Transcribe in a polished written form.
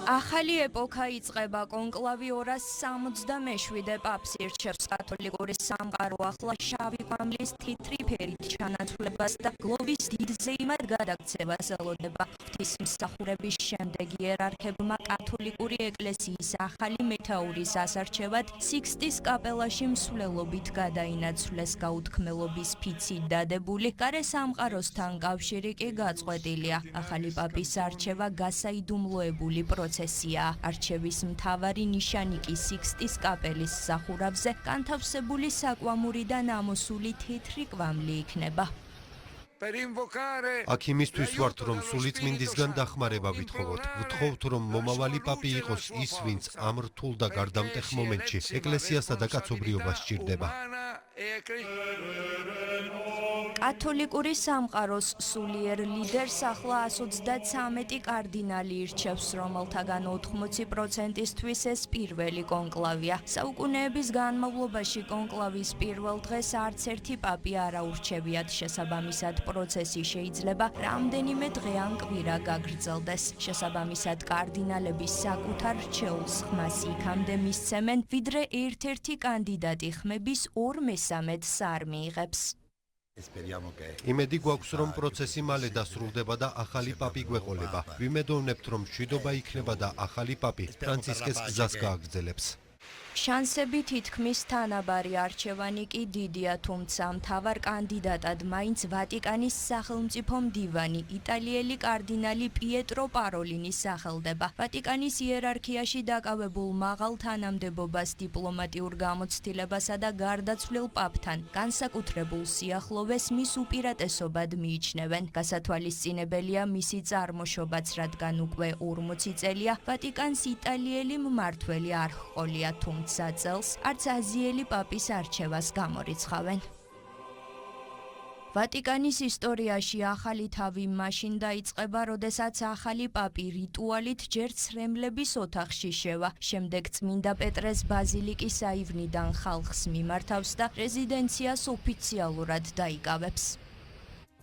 ახალი ეპოქა იწყება კონკლავი 267 პაპს ირჩევს კათოლიკური სამყარო ახლა შავი კვამლის თეთრი ფერით ჩანაცვლებას და გლოვის დიდ ზეიმად გადაქცევას ელოდება. ღვთისმსახურების შემდეგ იერარქებმა კათოლიკური ეკლესიის ახალი მეთაურის ასარჩევად სიქსტის კაპელაში მსვლელობით გადაინაცვლეს გაუთქმელობის ფიცით დადებული გარე სამყაროსთან კავშირი კი გაწყვეტილია. ახალი პაპის არჩევა გასაიდუმლოებული პროცესია. არჩევის მთავარი ნიშანი კი სიქსტის კაპელის სახურავზე განთავსებული საკვამური და ნამოსული თეთრი კვამლი იქნება. აქ იმისთვის ვართ, რომ სულიწმინდისგან დახმარება ვითხოვოთ. ვთხოვთ, რომ მომავალი პაპი იყოს ის, ვინც ამ რთულ და გარდამტეხ მომენტში ეკლესიასა და კაცობრიობას სჭირდება. კათოლიკური სამყაროს სულიერ ლიდერს ახლა 133 კარდინალი ირჩევს, რომელთაგან 80%-ისთვის ეს პირველი კონკლავია. საუკუნეების განმავლობაში კონკლავის პირველ დღეს არც ერთი პაპი არ აურჩევიათ. შესაბამისად პროცესი შეიძლება რამდენიმე დღე ან კვირა გაგრძელდეს. შესაბამისად კარდინალები საკუთარ რჩეულს ხმას იქამდე მისცემენ, ვიდრე ერთ-ერთი კანდიდატი ხმების 2/3-ს არ მიიღებს. იმედი გვაქვს, რომ პროცესი მალე დასრულდება და ახალი პაპი გვეყოლება. ვიმედოვნებთ, რომ მშვიდობა იქნება და ახალი პაპი ფრანცისკეს გზას გააგრძელებს. შანსები თითქმის თანაბარი, არჩევანი კი დიდია, თუმცა მთავარ კანდიდატად მაინც ვატიკანის სახელმწიფო მდივანი იტალიელი კარდინალი პიეტრო პაროლინი სახელდება. ვატიკანის იერარქიაში დაკავებულ მაღალ თანამდებობას დიპლომატიურ გამოცდილებასა და გარდაცვლილ პაპთან განსაკუთრებულ სიახლოვეს მის უპირატესობად მიიჩნევენ. გასათვალისწინებელია მისი წარმოშობაც, რადგან უკვე 40 წელია ვატიკანს იტალიელი მმართველი არ ჰყოლია, თუმცა წელს არც აზიელი პაპის არჩევას გამორიცხავენ. ვატიკანის ისტორიაში ახალი თავი მაშინ დაიწყება, როდესაც ახალი პაპი რიტუალით ჯერ ცრემლების ოთახში შევა, შემდეგ წმინდა პეტრეს ბაზილიკის აივნიდან ხალხს მიმართავს და რეზიდენციას ოფიციალურად დაიკავებს.